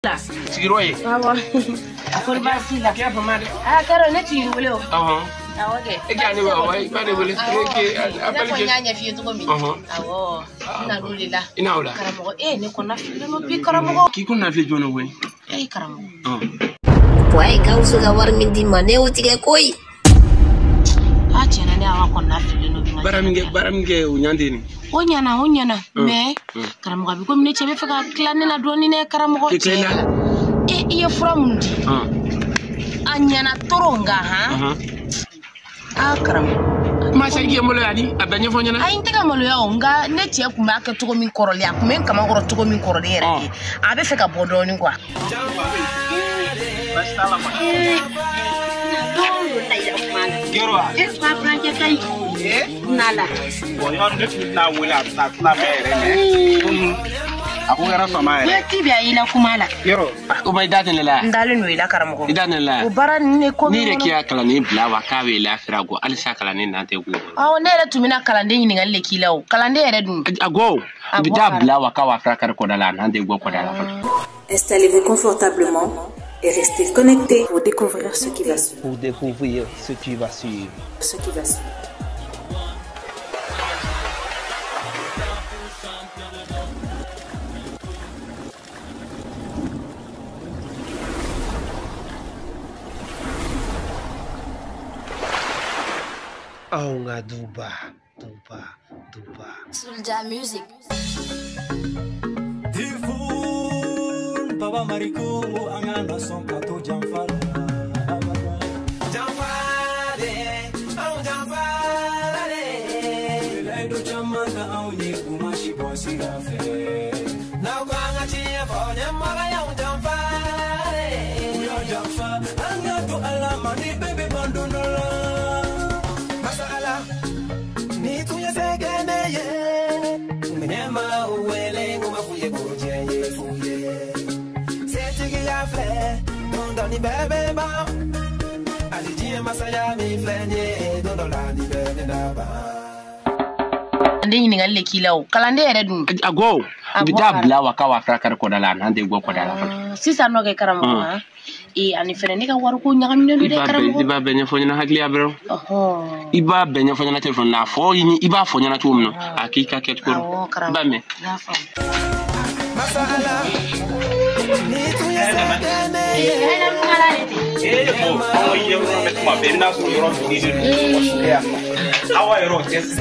Sigiroye. Awa. Akori basi la. Kia pamade. Ah, karo ne ti wole o. Aha. Awoge. E gani wa wai ba de wole. Ke Apali ke. Nyanya fi to komi. Awo. Ina lulila. Ina wala. Karamo ne ko na fi no bi karamo. Ki kun na fi jono we. Karamo. Wai kausu ga war min di mane utige koi. Chena ne awa ko na fi no bi. Baraminge unyandini. Onyana me karamo ga bi ko mine chebe faka klane na doni ne karamo ko. Iye fura mundi. Anyana toronga ha. Karamo. Masa iye molo yadi abanye fonyana. Ai ntega molo ya onga ne tie kuma ka to min korole ya kuma kama goro to min korole yere. Abe feka bodoni kwa. Gero. Kwa branche kai. Nala. Boyon de na wala na mere. Aku gara sama ya. Ti biya ila kuma la. Gero. O bai datin la. Ndalin wi la karamo. Idan la. O bara ne ko ni rekiya kala ni blawa ka we la firago alisa kala ni na te go. Ne la tumina kala de ni ngalle kilawo. Kala de yere dun. Ago. Bida blawa ka wa fra kar ko dala na de go ko dala. Installez-vous confortablement et restez connectés pour découvrir ce qui va suivre. Pour découvrir ce qui va suivre. Ce qui va suivre. Aunga duba. Sulja music. Tifun baba mariku angana son kato jamfara. Jamfare, au jamfare. Laido chamanda au ni kumashi bosi gafe. Na kwanga chia fone mara ya jamfare. Uyo jamfa anga tu alama ni baby bandonola. Masala ni tuya segene ye. Minema uwele ngoma fuye goje ye fuye. Setigi ya fle, dondo ni bebe ba. Alijie masaya mi flenye, dondo la ni bebe na ba. Ande ni ngalle kilawo. Kala de yere dun. Ago. Bida blawa ka wa fra kar ko dala na de go ko dala. Sisa no ke karamo ha. Ani fere ni ka war ko nyagam ne de karamo. Iba benye fonyana hagli abro. Iba benye fonyana telefon na fo yini iba fonyana tumno. Akika ket ko. Ba me. Masala ni tuya segene ye. How you met my business or your how I wrote this.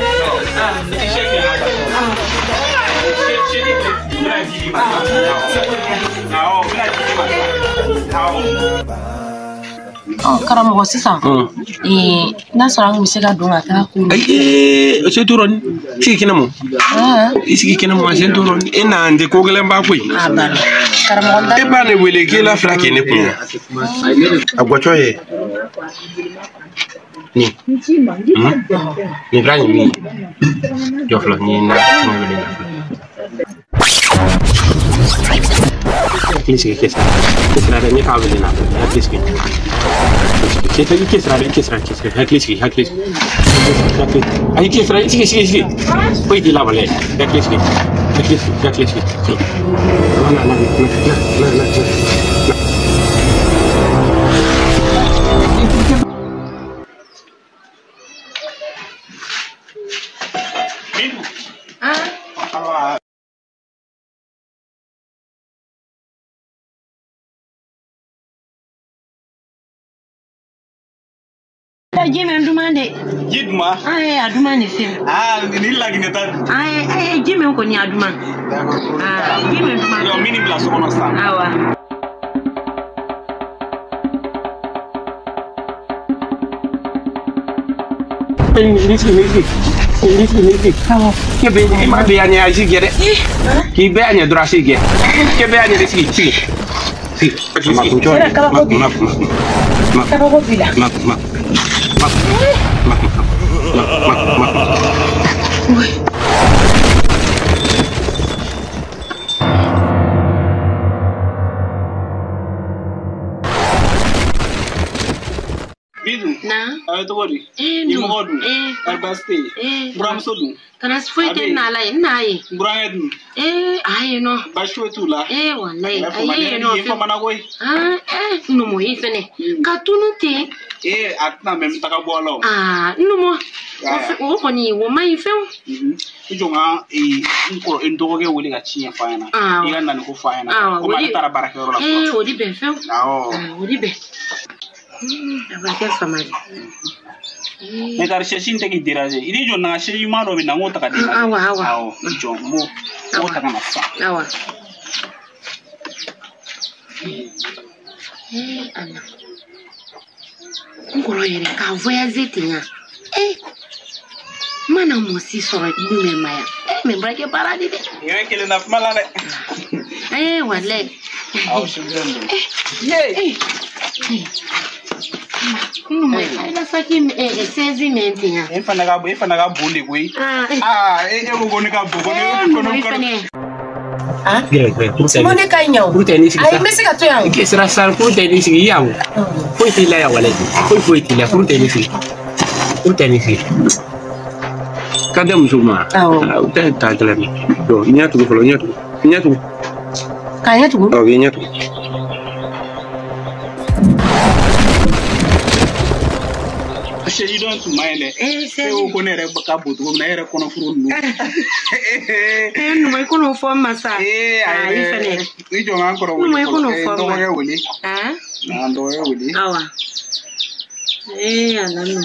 Karamo sisa. Na sarang misega dunga ta ku. Se turon si kinamo. Isi kinamo se turon ina ande ko gele ba koi. Karamo e ba ne wele ke la fra ke ne ku. Agwacho ye. Ni. Ni brani mi. Yo flo ni na wele na. Please get kesra da ni ka wele na. Please get. Kesra Ay kesra sí. Voy de la vale. Jime ndumande. Yidma. Adumani film. Ni lagi neta. Jime ko ni aduma. Jime ndumande. Yo mini plus on sta. Awa. Ini. Ke be ma be anya aji gere. Ki be anya dura sigi. Ke be anya sigi. Si. Ma kunjo. Ma. Bidu. Na. Ayo to godi. Imogodu. Arbaste. Bramsodu. Kana foi te na la na yi. Brangedu. Aye no. Basho tula. Wallahi. Aye no. Yefo managoi. No mo ifene. Ka tunu te. Atna mem taka bolo. No mo. O ko ni wo mai fe. Ijonga ko endoge woli ga chinya fayana. Iga nan ko fayana. Ko ma tara barake ro la. Odi be fe. Odi be. Barake famari. Me gar sheshin tegi diraje. Idi jon na sheyi ma do bi na ngota ka dina. Awa. Jon mo. O ta kana fa. Awa. Ana. Ngoro yere ka voyager tinya. Mana mo si so dume maya. Me brake paradi de. Yere kele na mala de. Wallahi. Aw shudrendo. Ila saki sentiment ya. Ifana ga bonde koi. Go ni ka bogo ni Simone kanyo. Ai mesi ka to ya. Ke sira sar ko teni sigi yawo. Ko ti la ya wala. Ko ti la ko teni sigi. Ko teni sigi. Kadam zuma. Ta ta kalami. Do nyatu ko nyatu. Nyatu. Kanya tu. Oh, nyatu. You don't mind it. You go near a cabo to near a corner from you. No, I couldn't form myself. We don't anchor on my corner, will it? And will it? I don't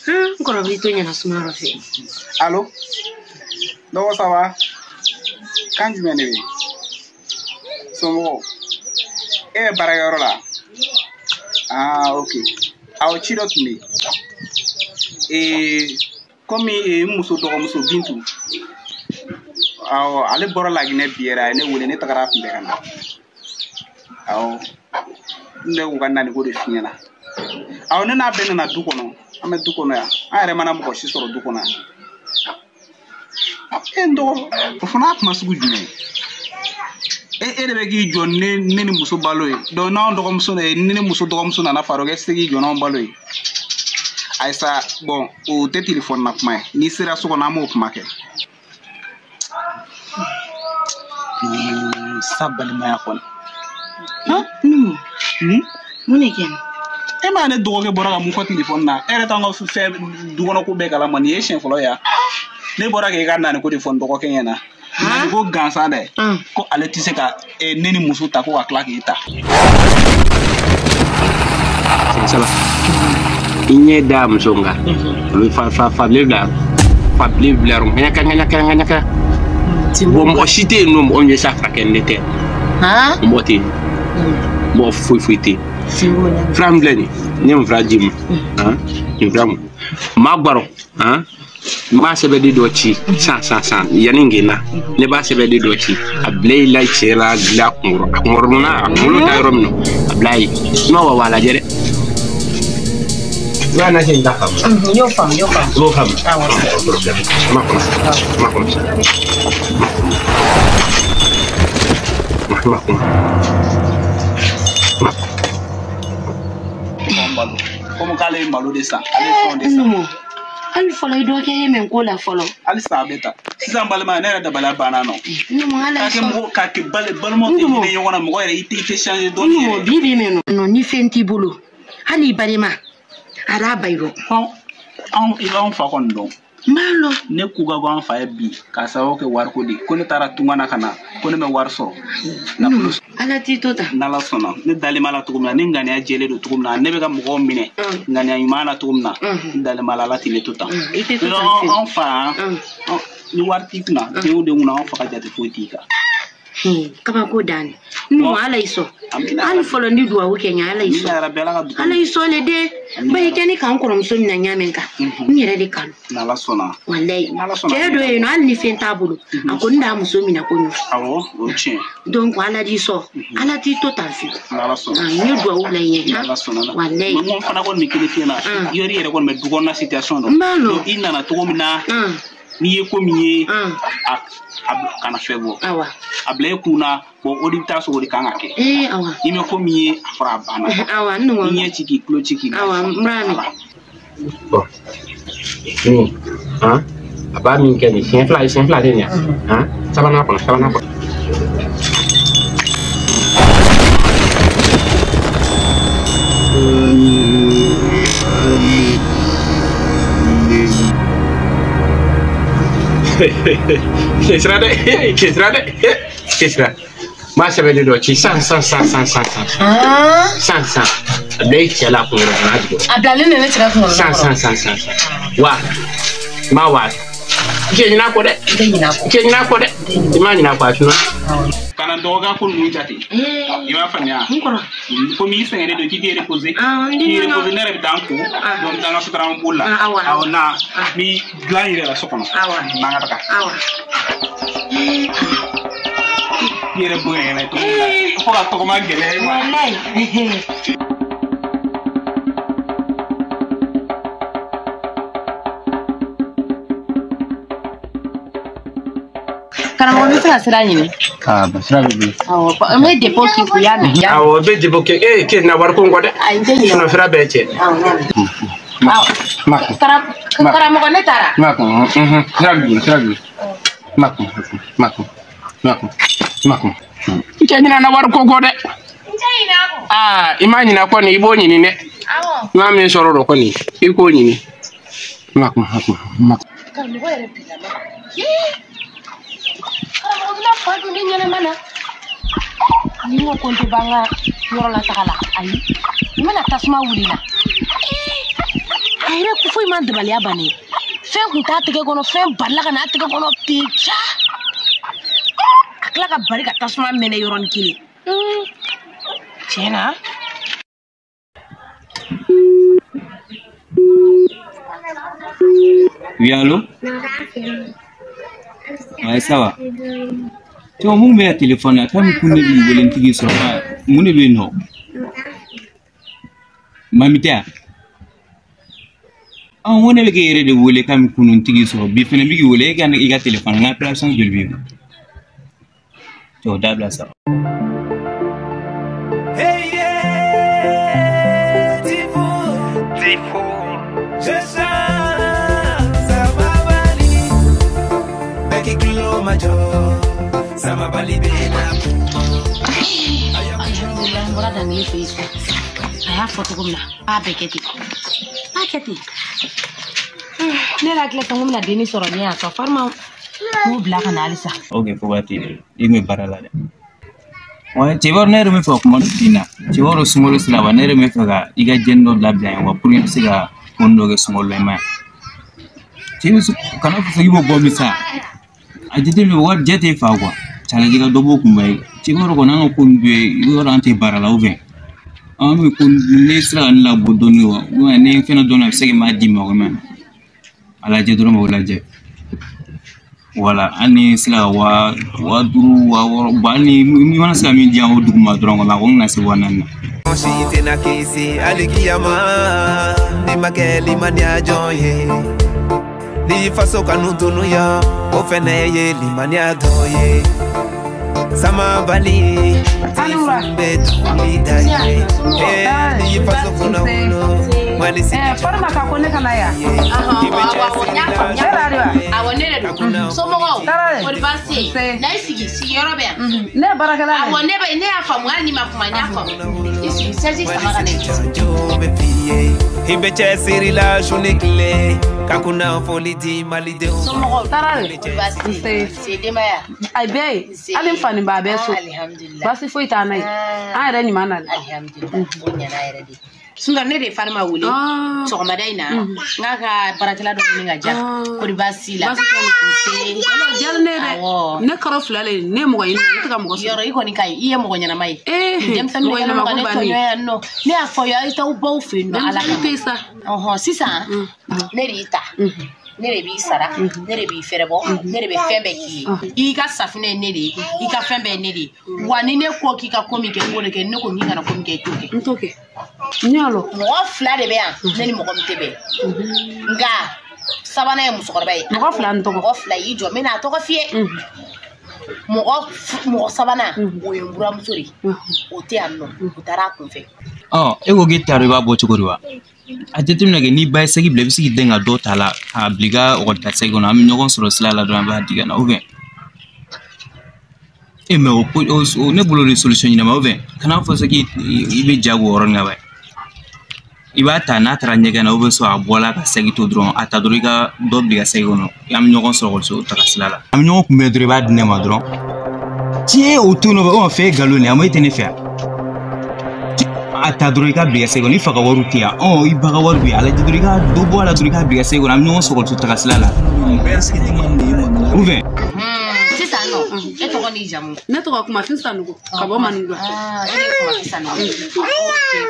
know. Gonna be doing a small thing. Hello? No, what's our can't you anyway? So, Barayola. Okay. I'll cheat out me. Come muso to muso bintu. Ale bora like ne biera ne wole ne takara ndekana. Ne uganda ni go de fiena. Ne na bena na dukono. Ame dukono ya. Are mana mo shi soro dukono. Endo fona masugu june. Begi John nene muso baloy do na ndo komso nene muso do komso na faro gestegi John on baloy aisa bon o te téléphone na kuma ni sera so na mo kuma ke sabal ma yakon Muniken ma ne doge bora mu ko téléphone na tango fe du ko be kala man ye chen folo ya ne bora ke ga na ko téléphone do ko kenyana go gansa de ko ale tise ka neni musu ta ko akla ki ta sala inye da msonga fa blebla rum nyaka bom osite no mo onye safra kenete mboti mo fuite frambleni nyem vrajim invram magbaro ma sebe de dochi san yaningena ne ba sebe de dochi ablay la chera gla kumuro na amulo da romno ablay no wa wala jere wana hin da fam yo fam problem como kale malo de ça ale son de ça al follow do ke men ko la follow al sabeta sisan balma ne da bala bana no mo ala ka ke mo ka ke balmo te ne yona mo yere ite changer don no bibi men no ni fenti bulu hali balima ara bayro on fa kon don malo ne kuga go an fa bi ka sawo ke war ko di ko ne tara tungana kana ko ne me war so na plus ala ti tota na la sona ne dali mala tugumna ne ngani a jele do tugumna ne be ga mo mine ngani a imana tugumna dali mala la ti le tota on fa ni war ti tuna te o de una on fa ka jate fotika kama ko dani no ala iso al folo ndi duwa wukenya ala iso le de bay keni kan ko romso na nyamenka nyere de kan na la sona wallahi ke do e no al ni fenta bulu akonda muso mina konyo awo oche donc ala di so ala ti total fi na la sona ni duwa wula yenya na la sona wallahi mo fana ko ni kile fina yori yere ko me dugo na situation do no ina na to mina ni ye ko mi kana fego awa abla kuna bo odita so odi kan ake awa ime ko mi afra bana awa no ni chiki klo chiki awa mrami bon ni aba mi ke ni chien fly de ni sabana ko Kesra. Mas sabe de doce, san. Dei que ela com o rádio. A Dalina ne tira com o san. Wa. Ma wa. Ke ni na ko de. Imani na ko atuna. Kana doga ko nu jati. Ima fanya. Ko mi sengene do ki reposer. Ki reposer ne re tanku. Dom danga sutra on bulla. Awna mi glaire la sokono. Nanga taka. Yere buena to. Ko to ko magele. Wallahi. Karamo mi fera sira nyini. Basira bibi. Awo, me depo ki ku ya me. Awo be depo ke ke na war ko ngode. Ai ndenyi no fera be che. Karamo ko ne tara. Sira bibi. Mako. Ikanyina na war ko gode. Imani na ko ni ibo nyini ne. Awo. Na me sororo ko ni. Iko nyini. Mako. Karamo ko ere pila ma. Karamo na fa du ni nyene mana. Ni mo ko nte banga yoro la takala. Ai. Mana tasma wulina. Ayre ku foi man de balia bani. Fen ku ta tege kono fen balla kana tege kono picha. Akla ka bari ka tasma mene yoron kili. Chena. Oui, allô? Ouais, ça va. Tu vois, mon meilleur téléphone, quand je connais le volontiers sur moi, mon est non. Mamita. On est guéri de voler comme nous tigi sur bifene bigi voler quand il a téléphone na personne de lui. Tu vois d'abord ça. Hey yeah, Tifo. Je sens ça va bali. Beki kilo majo. Ça va bali bena. Alhamdulillah, mora dan ni face. Aya foto kumna. Beketi. Ne la kile tangu mna deni soro ni asa farma mo blaka na alisa. Okay, faut bâtir. Il me parle là. Ouais, tu vois, ne me fais pas dina. Tu vois, le small c'est là, ne me fais pas. Il y a gendo la bien, on va pour une siga, on doit small le main. Tu vois, quand on fait bon bon ça. A dit le word jete fa quoi. Challenge ga dobo kumbai. Tu vois, on a un kumbe, il va rentrer par là ouvert. On me connaît ça en la bodoni wa. Ouais, ne fait na dona c'est que m'a dit moi même. Ala je doro mo la je. Voilà, ani sila wa duru wa bani mi wana sa mi dia o duguma dron la on na se wanana. Shite na kisi alikiyama ni mageli mania joye ni faso kanutunu ya ofeneye limania doye sama bali betu midaye ni faso kuna uno malisi forma ka kone kana ya awonere do so mo ko ori basi na isigi yorobe ne barakala awonebe ne afamu ani makumanya afamu isi sezi samara ne himbe chesiri la shunikle kakuna folidi malide so mo ko tarare basi se de maya ai be alin fani ba be so alhamdulillah basi foi ta nai ai rani mana alhamdulillah onya na ire di sunga ne de farma wuli so ko madaina ngaka barakala do ninga ja ko di basi la se wala jal ne de ne karo fulale ne mo yin ne ka mo so yoro iko ni kai iye mo nyana mai dem san mo nyana ma ko no ne afo ya ita ubo fe no ala ka pesa sisa ne rita ne rebi sara ne rebi ferebo ne rebi fembe ki i ka safine ne de i ka fembe ne de wani ne ko ki ka komi ke ko ke ne ko mi kana komi ke toke nyalo mo fla de be an ne ni mo ko mtebe nga sabana ye musokɔrɔba ye mɔgɔ fila n tɔgɔ mɔgɔ fila y'i jɔ n bɛna a tɔgɔ f'i ye mɔgɔ sabanan o ye n buramuso de o tɛ yan nɔ o taara a kun fɛ e ko k'e t'a dɔn i b'a bɔ cogo di wa a jateminɛ kɛ n'i ba ye sɛgi bila i bɛ se k'i den ka dɔ ta la k'a bila i ka ɔkɔlita sɛgi kɔnɔ an bɛ ɲɔgɔn sɔrɔ sira la dɔrɔn an b'a digɛ na mais o ne bolo de solution ɲɛnama kana fɔ sɛ i bɛ jago o yɔrɔnin kan ba i b'a ta n'a taara ɲɛgɛn na ou bien so a bɔla ka sɛgi to dɔrɔn a ta dɔrɔn i ka dɔ bila i ka sɛgi kɔnɔ an bɛ ɲɔgɔn sɔrɔ ɔkɔliso taga sira la an bɛ ɲɔgɔn kunbɛn dɔrɔn i b'a di ne ma dɔrɔn tiɲɛ o to nɔfɛ fɛ nkalon ne a ma i tɛ ne fɛ a ta dɔrɔn i ka bila i ka sɛgi kɔnɔ i fa ka wariw tɛ yan i ba ka wari bɛ yen a lajɛ dɔrɔn i ka dɔ bɔ a la dɔrɔn i ka bila i ka sɛgi kɔnɔ an bɛ ɲɔgɔn sɔrɔ ɔkɔliso taga sira la ou bien sisan nɔ e tɔgɔ n'i jamu ne tɔgɔ Kumafin Sanogo ka bɔ Maninga e de ye Kumafin Sanogo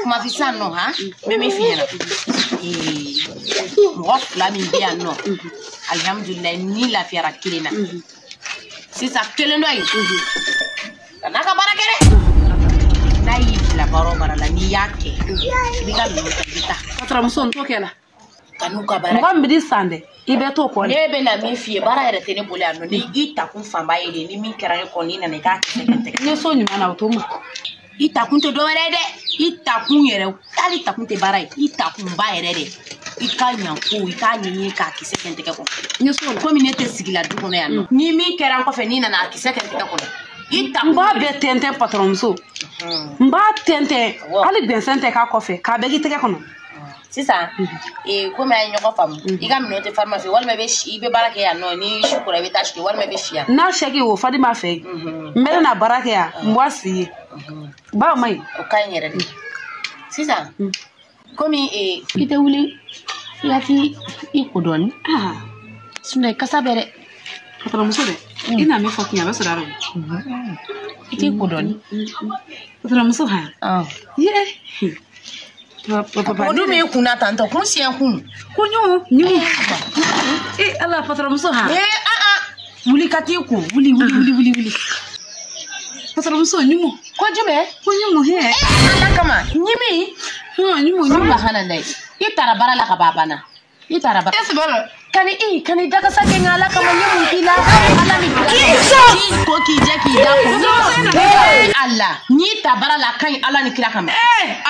Kumafin Sanogo han n bɛ min f'i ɲɛna mɔgɔ fila min bɛ yan nɔ alihamudulilayi ni lafiyara kelen na sisan kelen dɔ in ka n'a ka baara kɛ dɛ n'a y'i bila baara o baara la n'i y'a kɛ i b'i ka minɛnw ta i bɛ taa pataramuso n t'o kɛ la ka n'u ka baara mɔgɔ min bɛ di san dɛ i bɛ t'o kɔ ne bɛna min f'i ye baara yɛrɛ tɛ ne bolo yan nɔ ni i takun fanba ye de ni min kɛra ne kɔ n'i nana i k'a tɛgɛ n ye so ɲuman na o to ma i takun tɛ dɔwɛrɛ ye dɛ i takun yɛrɛ hali takun tɛ baara ye i takunba yɛrɛ de i ka ɲa ko i k'a ɲɛɲini k'a kisɛ kɛ n tɛgɛ kɔnɔ n ye so la komi ne tɛ sigi la du kɔnɔ yan nɔ ni min kɛra n kɔfɛ n'i nana a kisɛ kɛ n tɛgɛ kɔnɔ i takun n b'a bɛɛ tɛntɛn patɔrɔmuso n b'a tɛntɛn hali bɛnsɛn tɛ k'a kɔfɛ k'a bɛɛ k'i tɛgɛ kɔnɔ sisan komi an ye ɲɔgɔn faamu i ka minɛnw tɛ farima fɛ walima i bɛ baara kɛ yan nɔ ni su kora i bɛ taa si walima i bɛ si yan n'a sɛki o fadi m'a fɛ n bɛ na baara kɛ yan n b'a si ye ba ma ɲi o ka ɲi yɛrɛ de sisan komi i tɛ wuli i ka i ko dɔɔni sinɔn i kasa bɛ dɛ patɔrɔmuso dɛ i na min fɔ kun a bɛ sɔrɔ a la i t'i ko dɔɔni patɔrɔmuso han ye olu min kunna tantɔ kun siɲɛ kun ko ɲumu ala patɔrɔmuso han wuli ka t'i ko wuli patɔrɔmuso ɲumu ko jumɛn ko ɲumu he ala kama ɲimi ɲumu lahana dɛ i taara baara la ka ban banna i taara baara kani dakasa kɛ nka ala kama ɲumu k'i la ala ni k'i ko k'i jɛ k'i da ko ala n'i ta baara la ka ɲi ala ni kira kama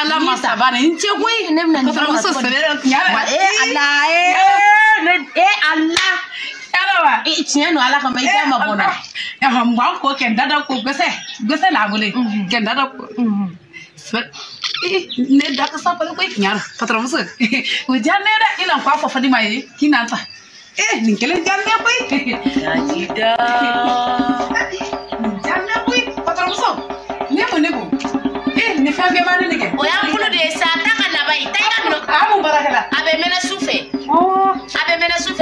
ala ma sabara n cɛ koyi ne bɛna patɔrɔmuso sɛbɛn ala ala tiɲɛ don ala kama i tɛ ma bɔ na n b'an ko kɛ dada ko gbɛsɛ l'a bolo kɛ dada ko ne dakasa ko tiɲɛ patɔrɔmuso o diya ne dɛ i na k'a fɔ Fadima ye k'i na ta nin kelen diya ne koyi nin diya ne koyi patɔrɔmuso ne ko ni fɛn bɛɛ b'a ne kɛ o y'an bolo de ye sa ta ka laban ye taa i ka minɛ a mun baarakɛla a bɛ mɛnɛ su fɛ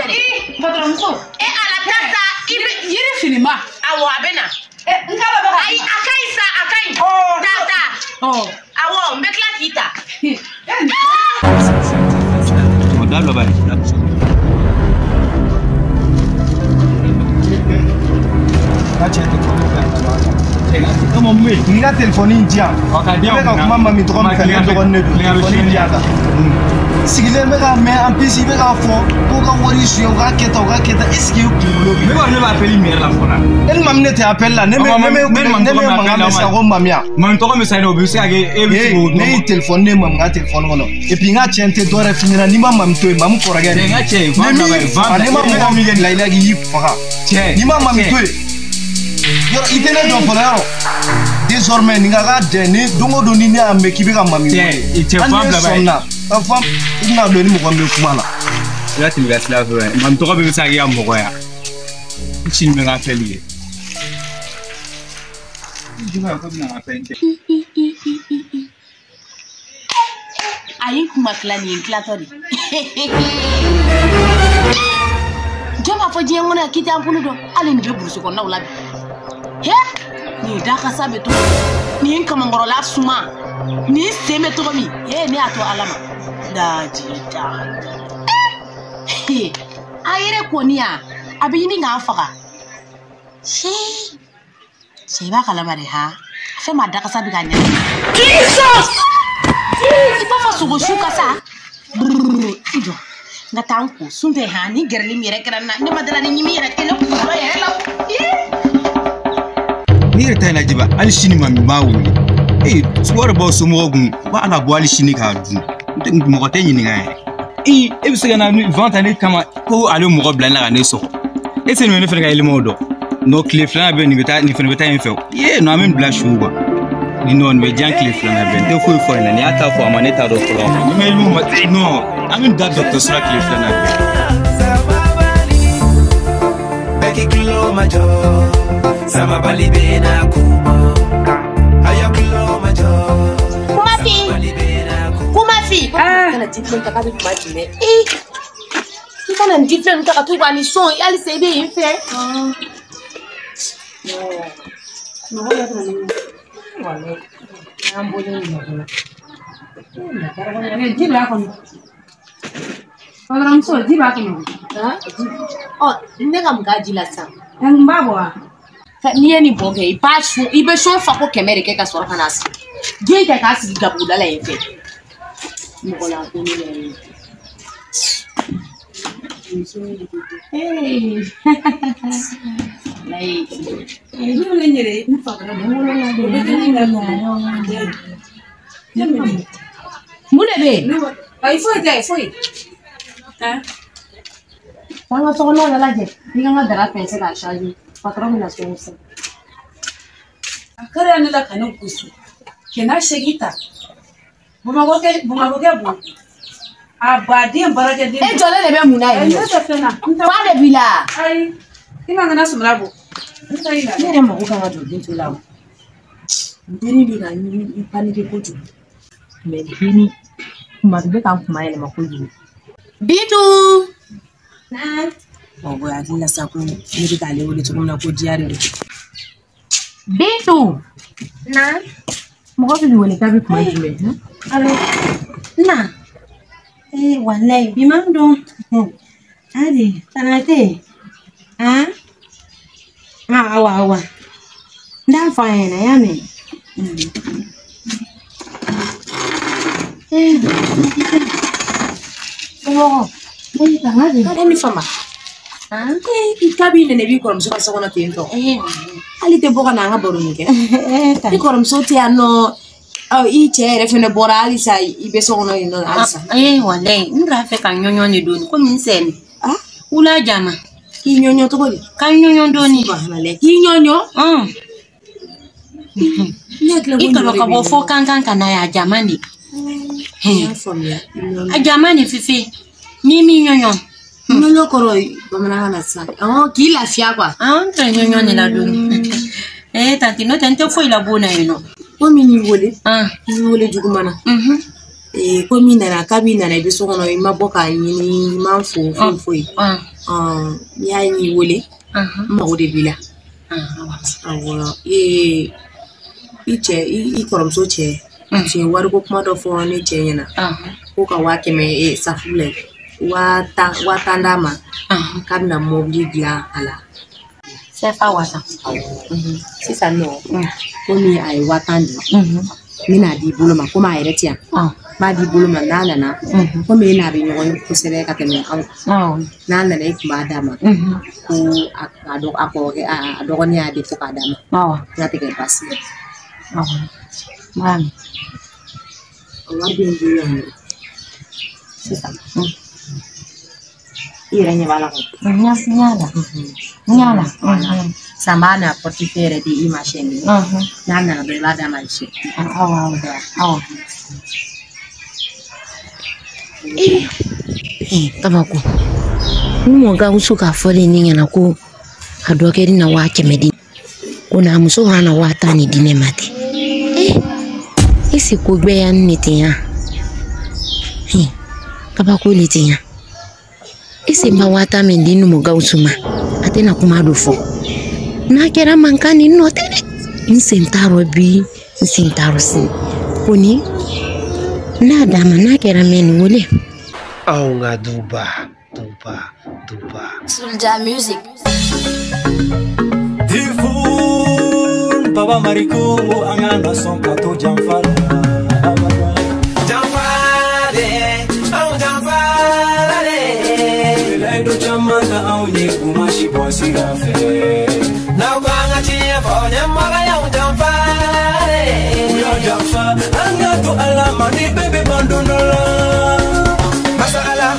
de patɔrɔmuso ala ta sa i bɛ yiri finima awɔ a bɛ na n k'a la ayi a ka ɲi sa a ka ɲi ta awɔ n bɛ tila k'i ta o da lɔ bari n'i ka telefɔni di yan i bɛ ka kuma ma min tɔgɔ min fɛ ne dɔgɔnin de don telefɔni di yan kan sigilen bɛ ka mɛn en plus i bɛ k'a fɔ ko ka wari suɲɛ u k'a kɛ tan est ce que i kunkolo bi ne b'a ne b'a appel mi yɛrɛ la fɔlɔ e ni maa min ne tɛ appel la ne bɛ mankan mɛn sisan ko mamiya mami tɔgɔ min sa o bɛ se ka kɛ e bɛ se k'o dɔn ne y'i telefɔni ne mamu ka telefɔni kɔnɔ et puis n ka tiɲɛ tɛ dɔwɛrɛ f'i ɲɛna n'i ma mami to yen mamu kɔrɔkɛ n ka cɛ ye n'i ma mɔgɔ min kɛ layila k'i faga n'i ma mami to yen yɔrɔ i tɛ ne dɔn fɔlɔ yɔrɔ désormais nin ka dɛ ni don o don ni ne y'a mɛn k'i bɛ ka mami cɛ fan bila bɛ i bɛna dɔn ni mɔgɔ min bɛ kuma la i ka tɛmɛ ka sira fɛ mami tɔgɔ bɛ se ka kɛ ka mɔgɔ ya n sini bɛ ka appel ye a y'i kuma tila nin ye tilatɔ de jɔn b'a fɔ diɲɛ kɔnɔ yan k'i tɛ an bolo dɔn hali nin bɛ burusi kɔnɔnaw la bi nin dakasa bɛ cogo min nin kamankɔrɔla suma nin sen bɛ cogo min ne y'a to ala ma dajida a yɛrɛ kɔni yan a bɛ ɲini k'an faga cɛ i b'a kalama de ha fɛn ma dakasa bɛ ka ɲɛ i b'a fɔ sogo su kasa i jɔ nga tanku sunte hani gerli mi rek ran ne madala ni mi rek ne ko lo yere la ni reta na jiba al shini ma wuli suwar ba su mogun ba ala bo al shini ka du mo ko tenyi ni ngai e bisga na vente ne kama ko ale mo ko blana ne so e se ne fere ga ile modo no cliff na be ni beta ni fere beta en fe ye no amen bla shuba ni non be jan cliff na be de ko fo na ni ata fo amaneta do ko ni me lu ma no amen da doctor sura cliff na be Beki kilo majo sama bali bena kuma ayo kilo majo kuma fi kana different ka bi majine kana different ka tu bani so ali se be yin fe no ya kana wale ambo ni no na cara ne jila kon orang so jiba kon oh ne kam ga jila sa en babwa ni ni boge ipasu ibe so fa ko kemere ke ka so kana si je ka ka si gabuda la yin fe mo la ko ni le Lai, ini boleh nyeri, ini fakir. Mula be, ay foi. Tanga sono la laje, ni nga dara pense la shaji, patron na sonsa. Akare anela kanu kusu. Kena shegita. Bumagoke bu. Abadi baraka de. E jole le be muna yi. Fa de bila. Ai, ina ngana sumrabo. Ni mo ko ka do din tulawo. Ndeni bi ga ni panike koju. Me dini. Kuma be kan kuma ele makoju. Bitu. Na. Oh boy, adilla sakun ni ga le wole tukuna ko jiare do. Bitu. Na. Mo ko bi wole ka bi kuma jiwe. Alo. Na. Wallahi bimam don. Adi, tanate. Awa. Nda fine na yame. Oh, ni tangaje. Ni fama. Ikabi ne bi korom so ka sona tento. Ali te boka na nga boru nke. Ni korom so ti ano i chere fene bora ali sa ibe so no ino alsa. Wallahi, ndra fe kan nyonyo ni doni ko min sen. Ula jama. Ki nyonyo to bodi. Kan nyonyo doni. Ki nyonyo? Ito ka bo fo kan na ya jamani. A jamani fifi. Mimi nyonyo. Nyonyo koro bamana na sa. Ki la fia kwa. Entre nyonyo ni la doni. Tanti no tente fo ila bona ino. Ko mini wole. Ni wole jugumana. Ko mina na kabina na biso kono imaboka yini manfo fo. Ya ni wole. Ma wode bila. Awolo i korom so che. Che waru ko kuma do fo ni che yana. Ko ka wa keme safule. Wa tandama. Kabina mobli bila ala. Sefa wata. Sisa no. Komi ai watandi. Mina di buluma koma eretia. Ma di buluma nana. Komi na bi nyon ko sere ka teme an. Nana ne kuma dama. Ko adogoni ade fo ka dama. Na te ke pasi. Man. Warbi ngiyo. Sisa. Ira nyala ko. Nyala. Samana portifere di imasheni. Nana belada manchi. Awa. Tabako. Numoga usuka fole ninyana ko adokeri na wake medi. Kuna muso hana wata ni dine mate. Isi kugbe ya nitiya. Tabako litiya. Isi mawata mendinu moga usuma. Atena kumadufo. Na kera mankani note. Nsentaro bi. Nsentaro si. Kuni. Na dama na kera meni wole. Nga duba. Sulja music. Tifun Baba Marikongo angana son kato jamfala. Jamfale, oh jamfale. anga tu ala mani bebe bandonola masala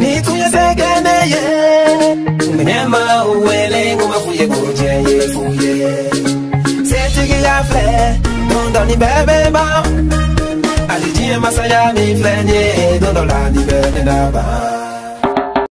ni tu ya segene ye mnyama uwele ngoma fuye koje ye fuye setigi ya fle dondo ni bebe ba alijie masaya mi flenye dondo la ni bebe na ba